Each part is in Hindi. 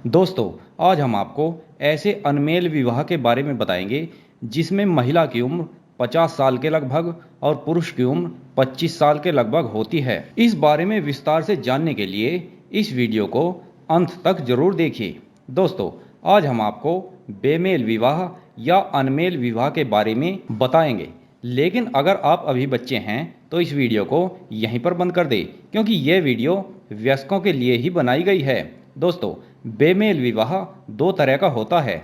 दोस्तों, आज हम आपको ऐसे अनमेल विवाह के बारे में बताएंगे जिसमें महिला की उम्र 50 साल के लगभग और पुरुष की उम्र 25 साल के लगभग होती है। इस बारे में विस्तार से जानने के लिए इस वीडियो को अंत तक जरूर देखिए। दोस्तों, आज हम आपको बेमेल विवाह या अनमेल विवाह के बारे में बताएंगे, लेकिन अगर आप अभी बच्चे हैं तो इस वीडियो को यहीं पर बंद कर दें, क्योंकि यह वीडियो वयस्कों के लिए ही बनाई गई है। दोस्तों, बेमेल विवाह दो तरह का होता है।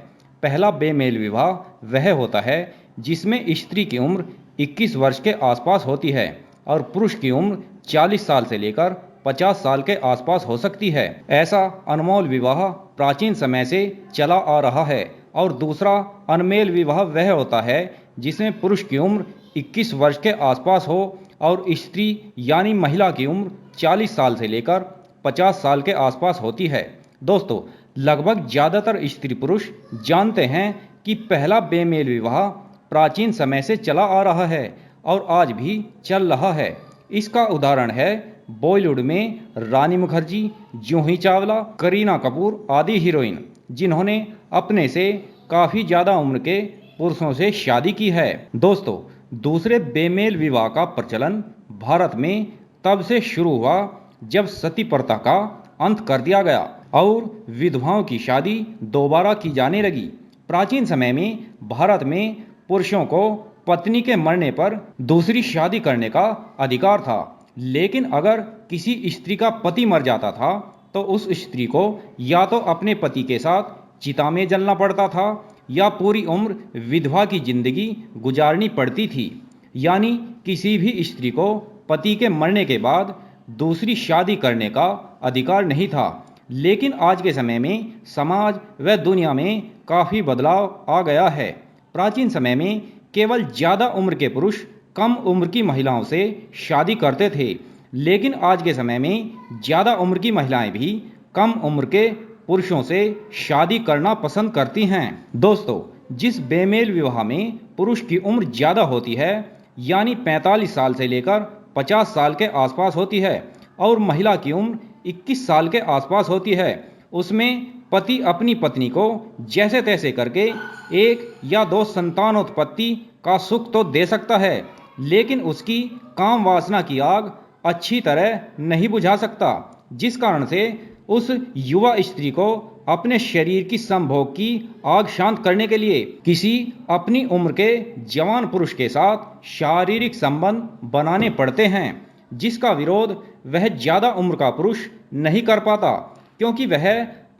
पहला बेमेल विवाह वह होता है जिसमें स्त्री की उम्र 21 वर्ष के आसपास होती है और पुरुष की उम्र 40 साल से लेकर 50 साल के आसपास हो सकती है। ऐसा अनमोल विवाह प्राचीन समय से चला आ रहा है। और दूसरा अनमेल विवाह वह होता है जिसमें पुरुष की उम्र 21 वर्ष के आसपास हो और स्त्री यानी महिला की उम्र 40 साल से लेकर 50 साल के आसपास होती है। दोस्तों, लगभग ज़्यादातर स्त्री पुरुष जानते हैं कि पहला बेमेल विवाह प्राचीन समय से चला आ रहा है और आज भी चल रहा है। इसका उदाहरण है बॉलीवुड में रानी मुखर्जी, जूही चावला, करीना कपूर आदि हीरोइन, जिन्होंने अपने से काफ़ी ज़्यादा उम्र के पुरुषों से शादी की है। दोस्तों, दूसरे बेमेल विवाह का प्रचलन भारत में तब से शुरू हुआ जब सती प्रथा का अंत कर दिया गया और विधवाओं की शादी दोबारा की जाने लगी। प्राचीन समय में भारत में पुरुषों को पत्नी के मरने पर दूसरी शादी करने का अधिकार था, लेकिन अगर किसी स्त्री का पति मर जाता था तो उस स्त्री को या तो अपने पति के साथ चिता में जलना पड़ता था या पूरी उम्र विधवा की जिंदगी गुजारनी पड़ती थी। यानी किसी भी स्त्री को पति के मरने के बाद दूसरी शादी करने का अधिकार नहीं था। लेकिन आज के समय में समाज व दुनिया में काफ़ी बदलाव आ गया है। प्राचीन समय में केवल ज़्यादा उम्र के पुरुष कम उम्र की महिलाओं से शादी करते थे, लेकिन आज के समय में ज़्यादा उम्र की महिलाएं भी कम उम्र के पुरुषों से शादी करना पसंद करती हैं। दोस्तों, जिस बेमेल विवाह में पुरुष की उम्र ज़्यादा होती है यानी 45 साल से लेकर 50 साल के आसपास होती है और महिला की उम्र 21 साल के आसपास होती है, उसमें पति अपनी पत्नी को जैसे तैसे करके एक या दो संतानोत्पत्ति का सुख तो दे सकता है, लेकिन उसकी काम वासना की आग अच्छी तरह नहीं बुझा सकता, जिस कारण से उस युवा स्त्री को अपने शरीर की संभोग की आग शांत करने के लिए किसी अपनी उम्र के जवान पुरुष के साथ शारीरिक संबंध बनाने पड़ते हैं, जिसका विरोध वह ज़्यादा उम्र का पुरुष नहीं कर पाता, क्योंकि वह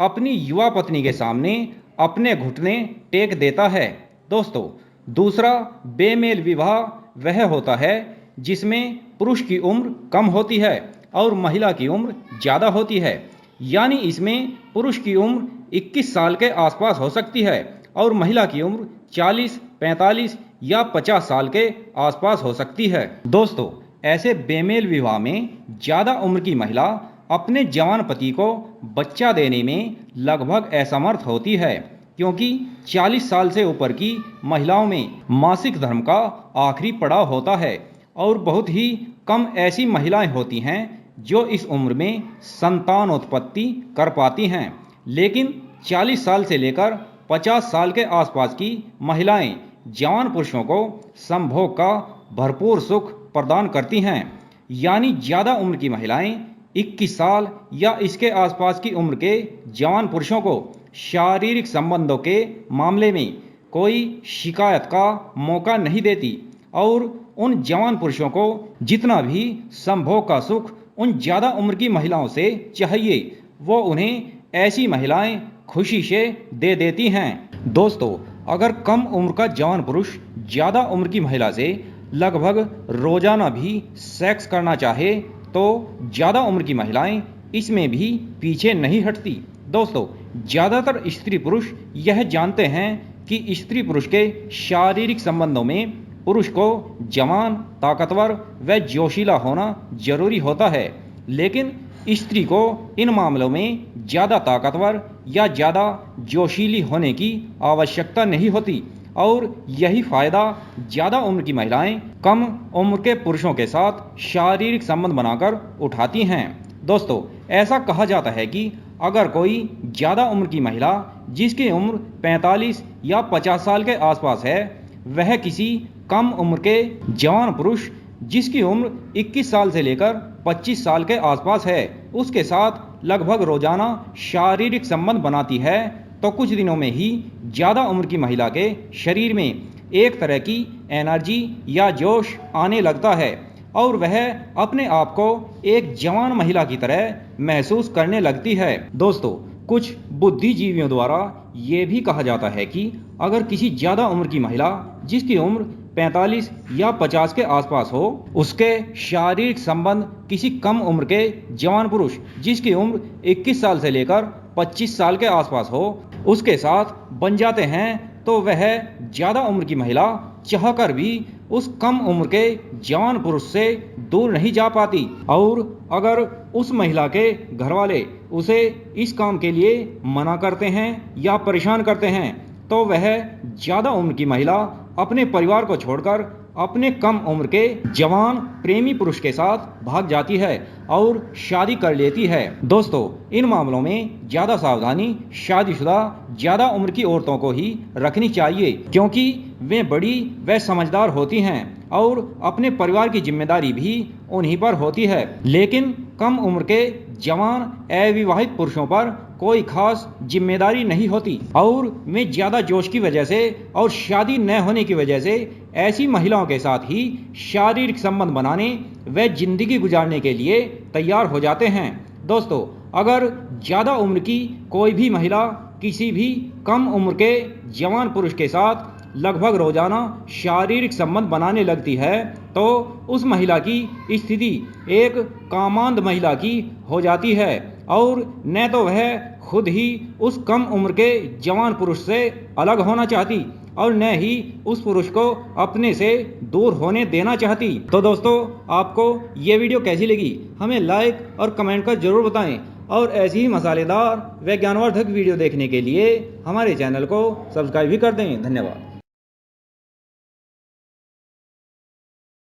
अपनी युवा पत्नी के सामने अपने घुटने टेक देता है। दोस्तों, दूसरा बेमेल विवाह वह होता है जिसमें पुरुष की उम्र कम होती है और महिला की उम्र ज़्यादा होती है। यानी इसमें पुरुष की उम्र 21 साल के आसपास हो सकती है और महिला की उम्र 40, 45 या 50 साल के आसपास हो सकती है। दोस्तों, ऐसे बेमेल विवाह में ज़्यादा उम्र की महिला अपने जवान पति को बच्चा देने में लगभग असमर्थ होती है, क्योंकि 40 साल से ऊपर की महिलाओं में मासिक धर्म का आखिरी पड़ाव होता है और बहुत ही कम ऐसी महिलाएं होती हैं जो इस उम्र में संतानोत्पत्ति कर पाती हैं। लेकिन 40 साल से लेकर 50 साल के आसपास की महिलाएं जवान पुरुषों को संभोग का भरपूर सुख प्रदान करती हैं। यानी ज़्यादा उम्र की महिलाएं 21 साल या इसके आसपास की उम्र के जवान पुरुषों को शारीरिक संबंधों के मामले में कोई शिकायत का मौका नहीं देती और उन जवान पुरुषों को जितना भी संभोग का सुख उन ज़्यादा उम्र की महिलाओं से चाहिए वो उन्हें ऐसी महिलाएं खुशी से दे देती हैं। दोस्तों, अगर कम उम्र का जवान पुरुष ज़्यादा उम्र की महिला से लगभग रोजाना भी सेक्स करना चाहे तो ज़्यादा उम्र की महिलाएं इसमें भी पीछे नहीं हटती। दोस्तों, ज़्यादातर स्त्री पुरुष यह जानते हैं कि स्त्री पुरुष के शारीरिक संबंधों में पुरुष को जवान, ताकतवर व जोशीला होना जरूरी होता है, लेकिन स्त्री को इन मामलों में ज़्यादा ताकतवर या ज़्यादा जोशीली होने की आवश्यकता नहीं होती और यही फ़ायदा ज़्यादा उम्र की महिलाएं कम उम्र के पुरुषों के साथ शारीरिक संबंध बनाकर उठाती हैं। दोस्तों, ऐसा कहा जाता है कि अगर कोई ज़्यादा उम्र की महिला जिसकी उम्र 45 या 50 साल के आसपास है, वह किसी कम उम्र के जवान पुरुष जिसकी उम्र 21 साल से लेकर 25 साल के आसपास है, उसके साथ लगभग रोजाना शारीरिक संबंध बनाती है, तो कुछ दिनों में ही ज़्यादा उम्र की महिला के शरीर में एक तरह की एनर्जी या जोश आने लगता है और वह अपने आप को एक जवान महिला की तरह महसूस करने लगती है। दोस्तों, कुछ बुद्धिजीवियों द्वारा ये भी कहा जाता है कि अगर किसी ज़्यादा उम्र की महिला जिसकी उम्र 45 या 50 के आसपास हो, उसके शारीरिक संबंध किसी कम उम्र के जवान पुरुष जिसकी उम्र 21 साल से लेकर 25 साल के आसपास हो, उसके साथ बन जाते हैं, तो वह ज़्यादा उम्र की महिला चाहकर भी उस कम उम्र के जवान पुरुष से दूर नहीं जा पाती। और अगर उस महिला के घर वाले उसे इस काम के लिए मना करते हैं या परेशान करते हैं, तो वह ज़्यादा उम्र की महिला अपने परिवार को छोड़कर अपने कम उम्र के जवान प्रेमी पुरुष के साथ भाग जाती है और शादी कर लेती है। दोस्तों, इन मामलों में ज़्यादा सावधानी शादीशुदा ज़्यादा उम्र की औरतों को ही रखनी चाहिए, क्योंकि वे बड़ी व समझदार होती हैं और अपने परिवार की जिम्मेदारी भी उन्हीं पर होती है। लेकिन कम उम्र के जवान अविवाहित पुरुषों पर कोई खास जिम्मेदारी नहीं होती और वे ज़्यादा जोश की वजह से और शादी न होने की वजह से ऐसी महिलाओं के साथ ही शारीरिक संबंध बनाने व जिंदगी गुजारने के लिए तैयार हो जाते हैं। दोस्तों, अगर ज़्यादा उम्र की कोई भी महिला किसी भी कम उम्र के जवान पुरुष के साथ लगभग रोजाना शारीरिक संबंध बनाने लगती है, तो उस महिला की स्थिति एक कामांध महिला की हो जाती है और न तो वह खुद ही उस कम उम्र के जवान पुरुष से अलग होना चाहती और न ही उस पुरुष को अपने से दूर होने देना चाहती। तो दोस्तों, आपको ये वीडियो कैसी लगी हमें लाइक और कमेंट कर जरूर बताएं और ऐसी ही मसालेदार व ज्ञानवर्धक वीडियो देखने के लिए हमारे चैनल को सब्सक्राइब भी कर दें। धन्यवाद।